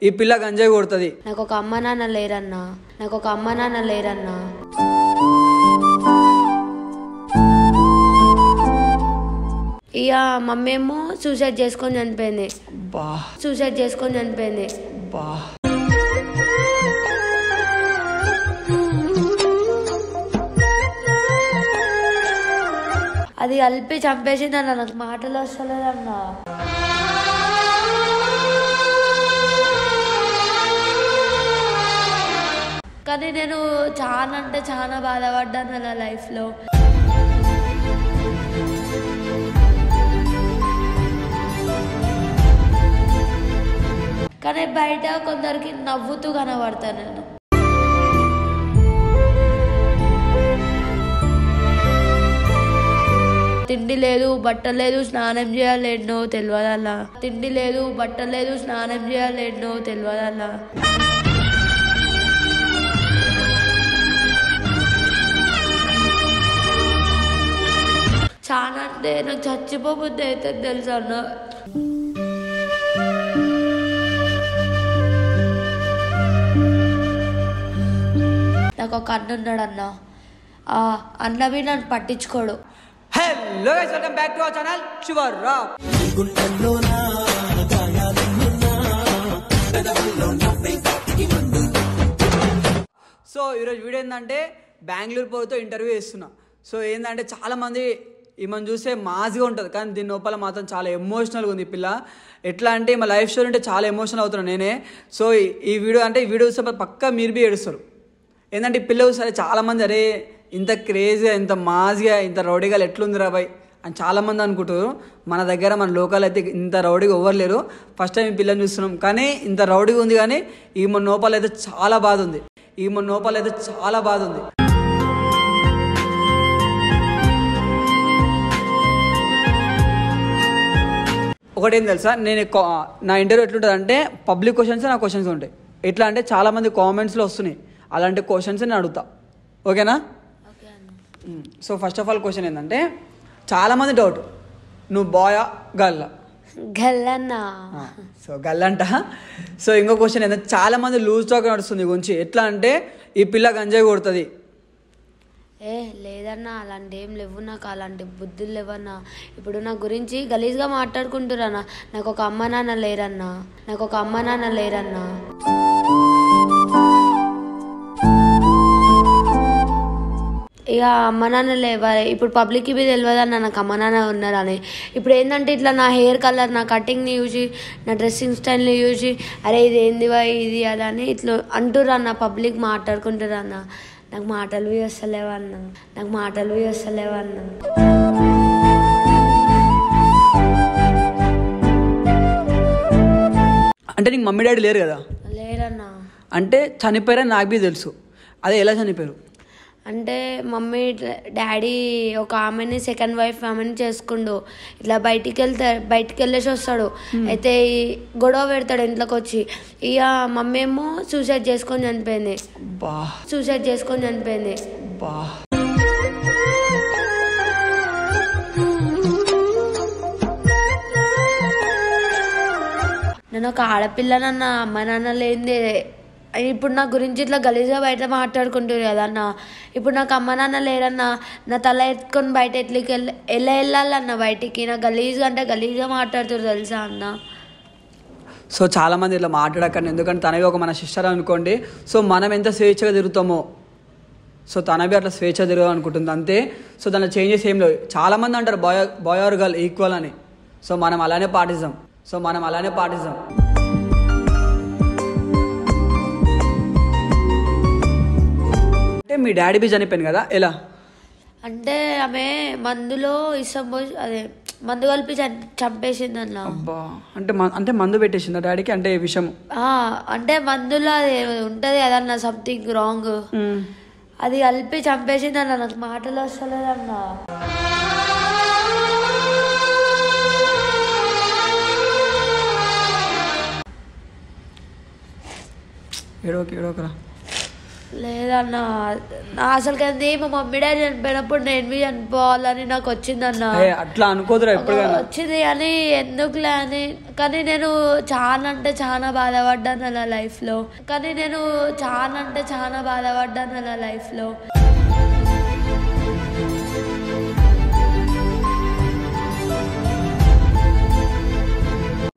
ఈ పిల్ల గంజాయి కొడుతుంది. నాకు ఒక అమ్మ నాన్న లేరన్నా, నాకు ఒక అమ్మ నాన్న లేరన్నా. ఇక మమ్మీ ఏమో సూసైడ్ చేసుకొని చనిపోయింది. సూసైడ్ చేసుకొని చనిపోయింది. అది కలిపి చంపేసింది అన్న. నాకు మాటలు వస్తలేదన్నా. కానీ నేను చాలా అంటే చాలా బాధపడ్డాను నా లైఫ్లో. కానీ బయట కొందరికి నవ్వుతూ కనబడతాను నేను. తిండి లేదు, బట్టలు లేదు, స్నానం చేయాలేనో తెలియదల్లా. తిండి లేదు, బట్టలు లేదు, స్నానం చేయాలేనో తెలియదల్లా. చాలా అంటే నాకు చచ్చిపోబుద్ది అయితే తెలుసా అన్న. నాకు ఒక అన్న ఉన్నాడు అన్న. ఆ అన్నవి నన్ను పట్టించుకోడు. Hello guys, welcome back to our channel శివర్ rock. So ఈరోజు వీడియో ఏంటంటే బెంగళూరు పోతే ఇంటర్వ్యూ చేస్తున్నా. సో ఏంటంటే చాలామంది ఈమెను చూస్తే మాస్గా ఉంటుంది, కానీ దీని లోపల మాత్రం చాలా ఎమోషనల్గా ఉంది ఈ పిల్ల. ఎట్లా అంటే మా లైఫ్ స్టోరీ అంటే చాలా ఎమోషనల్ అవుతున్నాను నేనే. సో ఈ వీడియో చూస్తే పక్కా మీరు బి ఏడుస్తారు. ఏంటంటే ఈ పిల్ల సరే చాలామంది అరే ఇంత క్రేజీగా, ఇంత మాస్గా, ఇంత రౌడీగా ఎట్లుంది రాబాయ్ అని చాలామంది అనుకుంటారు. మన దగ్గర మన లోకల్ అయితే ఇంత రౌడీగా ఎవ్వరు లేరు. ఫస్ట్ టైం ఈ పిల్లని చూస్తున్నాం, కానీ ఇంత రౌడీగా ఉంది. కానీ ఈమె నోపాలు అయితే చాలా బాధ ఉంది. ఒకటేం తెలుసా, నేను నా ఇంటర్వ్యూ ఎట్లుంటుంది అంటే పబ్లిక్ క్వశ్చన్స్ నా క్వశ్చన్స్ ఉంటాయి. ఎట్లా అంటే చాలామంది కామెంట్స్లో వస్తున్నాయి, అలాంటి క్వశ్చన్స్ నేను అడుగుతా. ఓకేనా? So first of all question ఏంటంటే చాలామంది డౌట్, నువ్వు బాయా గల్లా? గల్లన్నా. సో గల్లంట. సో ఇంకో క్వశ్చన్ ఏంటంటే చాలామంది లూజ్ టాక్ నడుస్తుంది గురించి. ఎట్లా అంటే ఈ పిల్ల గంజాయి కొడుతుంది. లేదన్నా, అలాంటి ఏం లేవు నాకు, అలాంటి బుద్ధులు లేవన్నా. ఇప్పుడు నా గురించి గలీజ్గా మాట్లాడుకుంటురన్నా. నాకు ఒక అమ్మ నాన్న లేరన్నా, నాకు ఒక అమ్మ నాన్న లేరన్నా. ఇక అమ్మ నాన్న లేవాలి. ఇప్పుడు పబ్లిక్కి బి తెలియదన్న నాకు అమ్మ నాన్న ఉన్నారని. ఇప్పుడు ఏంటంటే ఇట్లా నా హెయిర్ కలర్, నా కటింగ్ని చూసి, నా డ్రెస్సింగ్ స్టైల్ని చూసి అరే ఇది ఏందివా ఇది అలా అని ఇట్లా అంటురన్న. పబ్లిక్ మాట్లాడుకుంటారన్న. నాకు మాటలు వస్తలేవన్నా. అంటే నీకు మమ్మీ డాడీ లేరు కదా? లేరన్నా. అంటే చనిపోయారని నాకు బి తెలుసు. అదే ఎలా చనిపోయారు అంటే మమ్మీ డాడీ ఒక ఆమెని సెకండ్ వైఫ్ ఆమెని చేసుకుండు. ఇట్లా బయటికి వెళ్ళేసి వస్తాడు. అయితే గొడవ పెడతాడు ఇంట్లోకి వచ్చి. ఇక మమ్మీ ఏమో సూసైడ్ చేసుకొని చనిపోయింది. నేను ఒక ఆడపిల్లనన్నా, అమ్మ నాన్న లేనిదే. ఇప్పుడు నా గురించి ఇట్లా గలీజ్గా బయట మాట్లాడుకుంటారు కదన్నా. ఇప్పుడు నాకు అమ్మ నాన్న లేరన్నా. నా తల ఎత్తుకొని బయట ఎలా వెళ్ళాలన్న బయటికి? నా గలీజ్గా అంటే గలీజ్గా మాట్లాడుతారు తెలుసా అన్న. సో చాలామంది ఇట్లా మాట్లాడకండి, ఎందుకంటే తనవి ఒక మన సిస్టర్ అనుకోండి. సో మనం ఎంత స్వేచ్ఛగా తిరుగుతామో సో తనవి అట్లా స్వేచ్ఛ తిరగదు అనుకుంటుంది అంతే. సో దానిలో చేంజెస్ ఏం లేవు. చాలామంది అంటారు బాయ్ ఆర్ గర్ల్ ఈక్వల్ అని. సో మనం అలానే పాటిస్తాం. అంటే మీ డాడీ బి చనిపోయింది కదా, ఎలా? అంటే ఆమె మందులో ఇష్టం పోసి అదే మందు కలిపి చంపేసింది అన్న. అబ్బా, అంటే మందు పెట్టేసిందా డాడీకి? అంటే విషయం అంటే మందులో అది ఉంటది కదన్న, సంథింగ్ రాంగ్, అది కలిపి చంపేసింది అన్న. నాకు మాటలు వస్తలేదన్నా. ఏడోకరా. లేదన్న అసలు కానీ మా మమ్మీ డాడీ చనిపోయినప్పుడు నేను మీ చనిపోవాలని నాకు వచ్చిందన్న. అట్లా అనుకోదురా ఎప్పుడు వచ్చింది అని ఎందుకులే అని. కానీ నేను చాలా అంటే చాలా బాధపడ్డాను నా లైఫ్లో.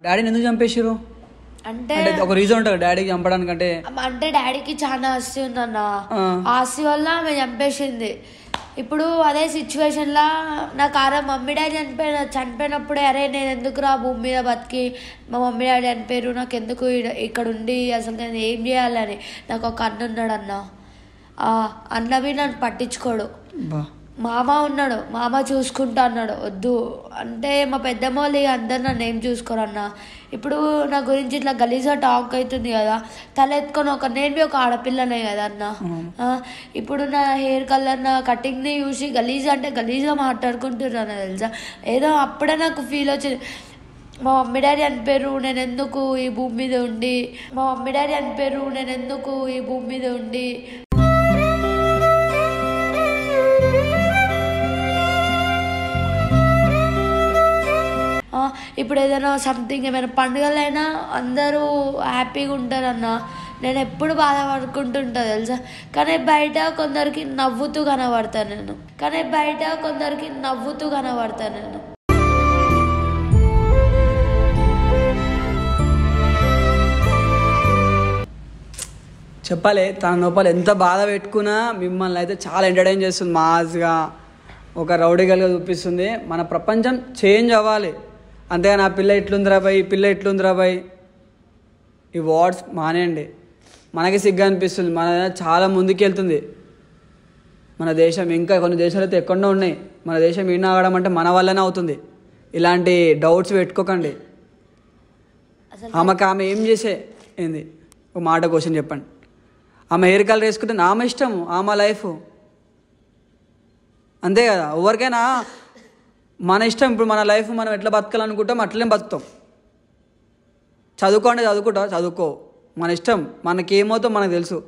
డాడీని ఎందుకు చంపేసారు అంటే ఒక రీజన్ ఉంటుంది డాడీకి చంపడానికి. అంటే డాడీకి చాలా ఆస్తి ఉందన్న. ఆస్తి వల్ల ఆమె చంపేసింది. ఇప్పుడు అదే సిచ్యువేషన్లో నాకు మమ్మీ డాడీ చనిపోయినప్పుడే అరే నేను ఎందుకు రా భూమి మీద బతికి, మా మమ్మీ డాడీ చనిపోయారు, నాకు ఎందుకు ఇక్కడ ఉండి అసలు నేను ఏం చేయాలని. నాకు ఒక అన్న ఉన్నాడు అన్న. అన్నవి నన్ను పట్టించుకోడు. మామ ఉన్నాడు, మామ చూసుకుంటా అన్నాడు. వద్దు అంటే మా పెద్దమ్మ వాళ్ళు అందరు నన్ను ఏం చూసుకోరన్న. ఇప్పుడు నా గురించి ఇట్లా గలీజా టాక్ అవుతుంది కదా, తల ఎత్తుకొని నేను ఒక ఆడపిల్లనే కదా అన్న. ఇప్పుడు నా హెయిర్ కలర్, నా కటింగ్ని చూసి గలీజా అంటే గలీజా మాట్లాడుకుంటున్నాను తెలుసా. ఏదో అప్పుడే నాకు ఫీల్ వచ్చింది, మా మమ్మీ డాడీ చనిపోయారు నేను ఎందుకు ఈ భూమి మీద ఉండి. ఇప్పుడు ఏదైనా సంథింగ్ ఏమైనా పండుగలైనా అందరూ హ్యాపీగా ఉంటారన్న. నేను ఎప్పుడు బాధపడుకుంటుంటా తెలుసా. కానీ బయట కొందరికి నవ్వుతూ కనబడతాను నేను. చెప్పాలి తన లోపల ఎంత బాధ పెట్టుకున్నా మిమ్మల్ని అయితే చాలా ఎంటర్టైన్ చేస్తుంది, మాస్గా ఒక రౌడీగల్గా చూపిస్తుంది. మన ప్రపంచం చేంజ్ అవ్వాలి, అంతేగా నా పిల్ల ఇట్లుందిరా బాయ్ ఈ వర్డ్స్ మానేయండి. మనకి సిగ్గా అనిపిస్తుంది, మన చాలా ముందుకెళ్తుంది మన దేశం. ఇంకా కొన్ని దేశాలు అయితే ఎక్కడో ఉన్నాయి, మన దేశం ఈయన ఆగడం అంటే మన వల్లనే అవుతుంది. ఇలాంటి డౌట్స్ పెట్టుకోకండి. ఆమె ఏం చేసే ఏంది ఒక మాట క్వశ్చన్ చెప్పండి. ఆమె హెయిర్ కలర్ వేసుకుంటే ఆమె ఇష్టం, ఆమె లైఫ్, అంతే కదా. ఎవరికైనా మన ఇష్టం. ఇప్పుడు మన లైఫ్ మనం ఎట్లా బతకాలనుకుంటాం అట్లనే బతుకుతాం. చదువుకో మన ఇష్టం. మనకేమవుతుందో మనకు తెలుసు.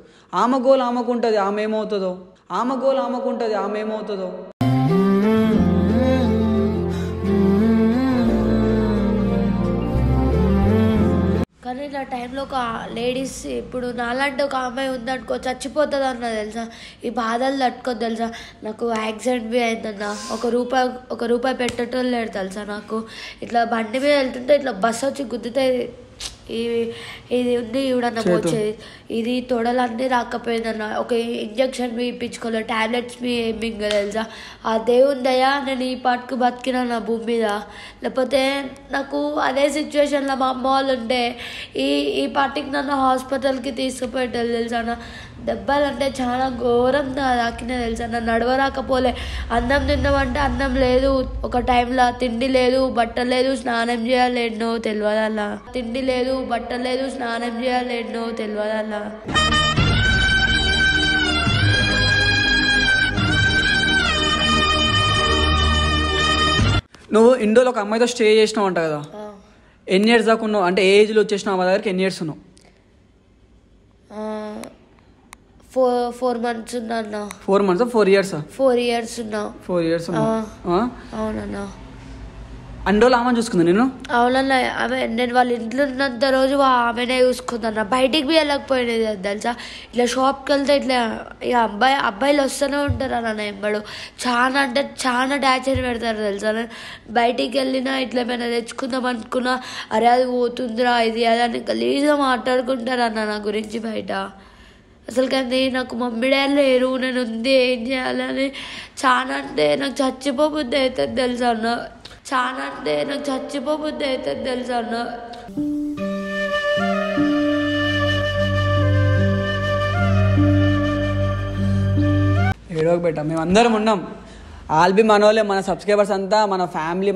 ఆమె గోల్ ఆమెకు ఉంటుంది, ఆమె ఏమవుతుందో. కానీ నా టైంలో ఒక లేడీస్, ఇప్పుడు నాలాంటి ఒక అమ్మాయి ఉందనుకో చచ్చిపోతుంది అన్న తెలుసా. ఈ బాధలు తట్టుకోదు తెలుసా. నాకు యాక్సిడెంట్ బి అయిందన్న. ఒక రూపాయి పెట్టేటోళ్ళు లేడు తెలుసా నాకు. ఇట్లా బండి మీద వెళ్తుంటే ఇట్లా బస్సు వచ్చి గుద్దితే ఇది ఉంది ఇవిడన్న పోచేది, ఇది తొడలన్నీ రాకపోయిందన్న. ఒక ఇంజక్షన్ మీ ఇప్పించుకోలేదు, టాబ్లెట్స్ మీ ఏమి తెలుసా. ఆ దేవుని దయా నేను ఈ పాటకు బతికినా నా భూమి మీద. లేకపోతే నాకు అదే సిచ్యువేషన్లో మా అమ్మ వాళ్ళు ఉంటే ఈ పార్టీకి నన్ను హాస్పిటల్కి తీసుకుపోయేటోళ్ళు తెలుసా. దెబ్బలు అంటే చాలా ఘోరంగా తాకినా తెలుసా. నన్ను నడవరాకపోలే. అన్నం తిన్నామంటే అన్నం లేదు, ఒక టైంలో తిండి లేదు, బట్టలు లేదు, స్నానం చేయాలేనో తెలియదల్లా. నువ్వు ఇండోలో ఒక అమ్మాయితో స్టే చేసినావు అంట కదా, ఎన్ని ఇయర్స్ దాకా ఉన్నావు? అంటే ఏ ఏజ్లో వచ్చేసినావు అమ్మ దగ్గరికి? ఎన్ని ఇయర్స్ ఉన్నావు? 4 months ఉన్నా. 4 months 4 years? 4 years ఉన్నా. 4 years అవునన్నా. అన్ని రోజులు ఆమె చూసుకుందా నేను? అవునన్నా. నేను వాళ్ళ ఇంట్లో ఉన్నంత రోజు ఆమెనే చూసుకుందన్న. బయటికి పోయి వెళ్ళకపోయినది తెలుసా. ఇట్లా షాప్కి వెళ్తే ఇట్లా ఇక అబ్బాయిలు వస్తూనే ఉంటారు అన్న ఎంబడు. చాలా అంటే చాలా టార్చర్ పెడతారు తెలుసా. బయటికి వెళ్ళినా ఇట్లా ఏమైనా తెచ్చుకుందాం అనుకున్నా, అరే అది పోతుందిరా ఇది అని గలీజ్గా మాట్లాడుకుంటారు అన్న నా గురించి బయట. అసలు కానీ నాకు మమ్మీ డాడీ లేరు, నేను ఉంది ఏం చేయాలని చాలా అంటే నాకు చచ్చిపోబుద్ది అవుతుంది తెలుసా అన్న. ఏడోకి పెట్టాం, మేము అందరం ఉన్నాం. ఆల్బీ మన వాళ్ళే, మన సబ్స్క్రైబర్స్ అంతా, మన ఫ్యామిలీ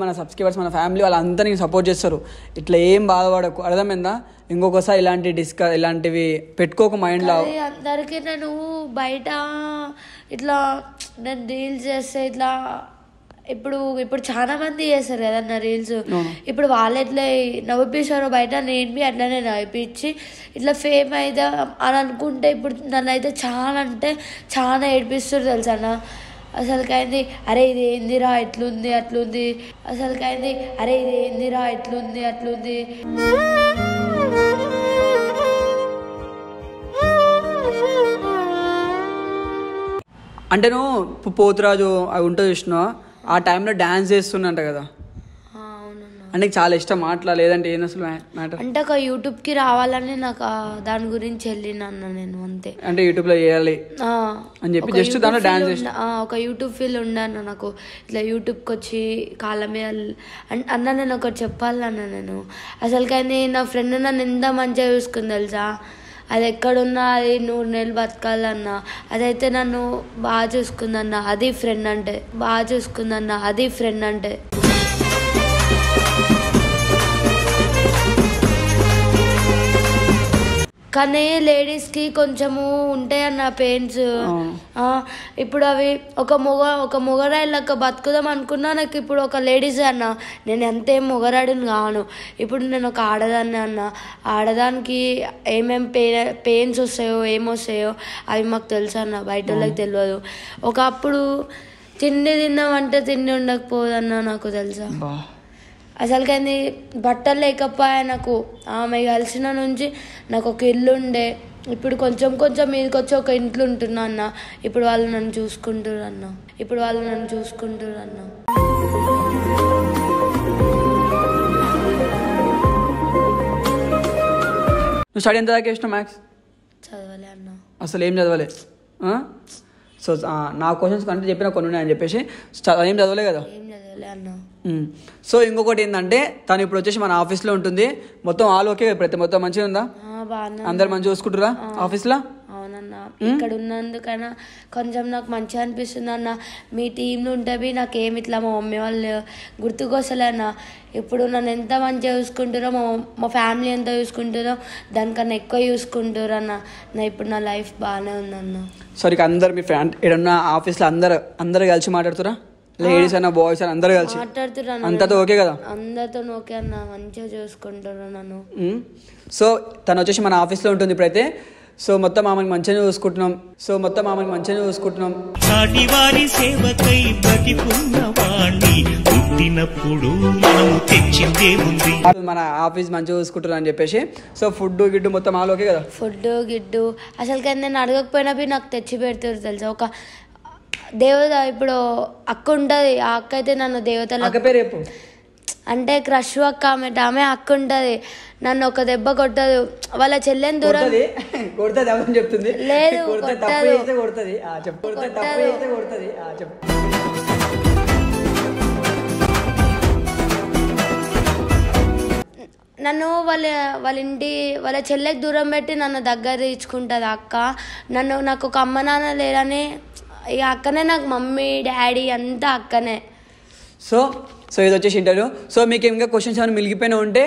వాళ్ళంతా నీకు సపోర్ట్ చేస్తారు. ఇట్లా ఏం బాధపడకు, అర్థమైందా? ఇంకొకసారి ఇలాంటివి పెట్టుకోక మైండ్లో. అందరికీ నేను బయట ఇట్లా నేను రీల్స్ చేస్తే ఇట్లా ఇప్పుడు చాలా మంది చేస్తారు కదన్న రీల్స్. ఇప్పుడు వాళ్ళు ఎట్లా నవ్విపిస్తారో బయట నేను అట్లనే నవ్విపించి ఇట్లా ఫేమ్ అయితే అని అనుకుంటే ఇప్పుడు నన్ను అయితే చాలా అంటే చాలా ఏడిపిస్తారు తెలుసా అన్న. అసలుకైంది అరే ఇది ఏందిరా ఎట్లుంది అట్లుంది, అసలుకైంది అరే ఇది ఏందిరా ఎట్లుంది అట్లుంది. అంటే నువ్వు పోతురాజు అవి ఉంటుంది చూసినావా, ఆ టైంలో డ్యాన్స్ చేస్తున్నంట కదా, అంటే చాలా ఇష్టం మాట్లా లేదంటే ఏం అసలు మ్యాటర్? అంటే ఒక యూట్యూబ్కి రావాలని నాకు దాని గురించి వెళ్ళినన్న నేను అంతే. అంటే యూట్యూబ్లో చేయాలి అని చెప్పి జస్ట్ దాంట్లో డ్యాన్స్ చేసిన ఒక యూట్యూబ్ ఫీల్ ఉండన్న నాకు. ఇట్లా యూట్యూబ్కి వచ్చి కాళ్ళ మీద అన్న నేను ఒకటి చెప్పాలన్న, నేను అసలుకైనా నా ఫ్రెండ్ నన్ను ఎంత మంచిగా చూసుకుంది తెలుసా. అది ఎక్కడున్నా అది 100 నెలలు బతకాలన్నా అదైతే నన్ను బాగా చూసుకుందన్న, అది ఫ్రెండ్ అంటే. బాగా చూసుకుందన్న, అది ఫ్రెండ్ అంటే. కానీ లేడీస్కి కొంచెము ఉంటాయన్న పెయిన్స్. ఇప్పుడు అవి ఒక మొగరాయిలక బతుకుదాం అనుకున్నా నాకు ఇప్పుడు ఒక లేడీస్ అన్న. నేను ఎంతేం మొగరాడిని కాను, ఇప్పుడు నేను ఒక ఆడదాన్ని అన్న. ఆడదానికి ఏమేమి పెయిన్స్ వస్తాయో ఏమొస్తాయో అవి మాకు తెలుసు అన్న, బయట వాళ్ళకి తెలియదు. ఒకప్పుడు తిండి తిన్నామంటే తిండి ఉండకపోదన్న నాకు తెలుసా. అసలు కానీ బట్టలు లేకపోయా నాకు. ఆమె కలిసిన నుంచి నాకు ఒక ఇల్లు ఉండే, ఇప్పుడు కొంచెం కొంచెం మీదకి వచ్చి ఒక ఇంట్లో ఉంటున్నా అన్న. ఇప్పుడు వాళ్ళు నన్ను చూసుకుంటారు అన్న. నువ్వు స్టడీ ఎంత దాకా చేసినావు? మ్యాథ్స్ చదవలే అన్న, అసలు ఏం చదవలే. సో నా క్వశ్చన్స్ కంటే చెప్పిన కొన్ని ఉన్నాయని చెప్పేసి ఏం చదవలే కదా. సో ఇంకొకటి ఏంటంటే తను ఇప్పుడు వచ్చేసి మన ఆఫీస్లో ఉంటుంది. మొత్తం ఆల్ ఓకే, ప్రతి మొత్తం మంచిగా ఉందా? అందరు మంచిగా చూసుకుంటారా ఆఫీస్లో? అవునన్నా, ఇక్కడ ఉన్నందుకైనా కొంచెం నాకు మంచిగా అనిపిస్తుంది అన్న. మీ టీంలో ఉంటే నాకేమి ఇట్లా మా మమ్మీ వాళ్ళు గుర్తుకొస్తలే అన్న. ఇప్పుడు నన్ను ఎంత మంచిగా చూసుకుంటారో, మా ఫ్యామిలీ ఎంత చూసుకుంటారో దానికన్నా ఎక్కువ చూసుకుంటారు అన్న. ఇప్పుడు నా లైఫ్ బాగానే ఉందన్న. సరే, అందరు మీ ఫ్రెండ్ ఏడన్నా ఆఫీస్లో అందరు కలిసి మాట్లాడుతురా? లేడీస్ అయినా బాయ్స్ అయినా అందరు కలిసి మాట్లాడుతున్నారు? అంతతో ఓకే కదా? అందరితో ఓకే అన్న, మంచిగా చూసుకుంటారు నన్ను. సో తను వచ్చేసి మన ఆఫీస్లో ఉంటుంది ఇప్పుడైతే. సో మొత్తం ఆమెను మంచిగా చూసుకుంటున్నాం. సాటివారి సేవకై బ్రతికున్నవాణ్ణి పుట్టినప్పుడు మనము తెచ్చిందే ఉంది. మన ఆఫీస్ మంచిగా చూసుకుంటున్నాం అని చెప్పేసి. సో ఫుడ్ గిడ్డు మొత్తం ఆల్ ఓకే కదా? ఫుడ్ గిడ్డు అసలు కానీ నేను అడగకపోయినా నాకు తెచ్చి పెడతారు తెలుసా. ఒక దేవత, ఇప్పుడు అక్క ఉంటుంది, ఆ అక్క అయితే నన్ను దేవతల అంటే క్రష్ అక్క ఆమె అక్క ఉంటుంది. నన్ను ఒక దెబ్బ కొట్టదు, వాళ్ళ చెల్లెని దూరం చెప్తుంది. లేదు నన్ను వాళ్ళ చెల్లెకి దూరం పెట్టి నన్ను దగ్గర తీర్చుకుంటుంది అక్క. నాకు ఒక అమ్మ నాన్న లేరని ఈ అక్కనే నాకు మమ్మీ డాడీ అంతా అక్కనే. సో ఇది వచ్చేసి ఇంటర్వ్యూ. సో మీకు ఇంకా క్వశ్చన్స్ ఏమైనా మిగిలిపోయినా ఉంటే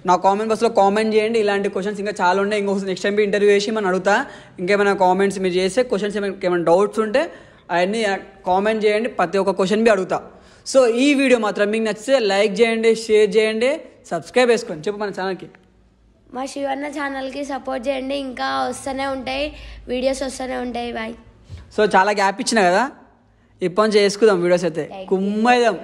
నా కామెంట్ బాక్స్లో కామెంట్ చేయండి. ఇలాంటి క్వశ్చన్స్ ఇంకా చాలా ఉన్నాయి. ఇంకొక నెక్స్ట్ టైం ఇంటర్వ్యూ చేసి మనం అడుగుతా. ఇంకేమైనా కామెంట్స్ మీరు చేస్తే క్వశ్చన్స్ ఏమైనా డౌట్స్ ఉంటే అవన్నీ కామెంట్ చేయండి. ప్రతి ఒక్క క్వశ్చన్ బి అడుగుతా. సో ఈ వీడియో మాత్రం మీకు నచ్చితే లైక్ చేయండి, షేర్ చేయండి, సబ్స్క్రైబ్ చేసుకోండి. చెప్పు మన ఛానల్కి, మా శివన్న ఛానల్కి సపోర్ట్ చేయండి. ఇంకా వస్తూనే ఉంటాయి వీడియోస్, వస్తూనే ఉంటాయి. బాయ్. సో చాలా గ్యాప్ ఇచ్చిన కదా, ఇప్పటి నుంచి చేసుకుందాం వీడియోస్ అయితే కుమ్మేదాం.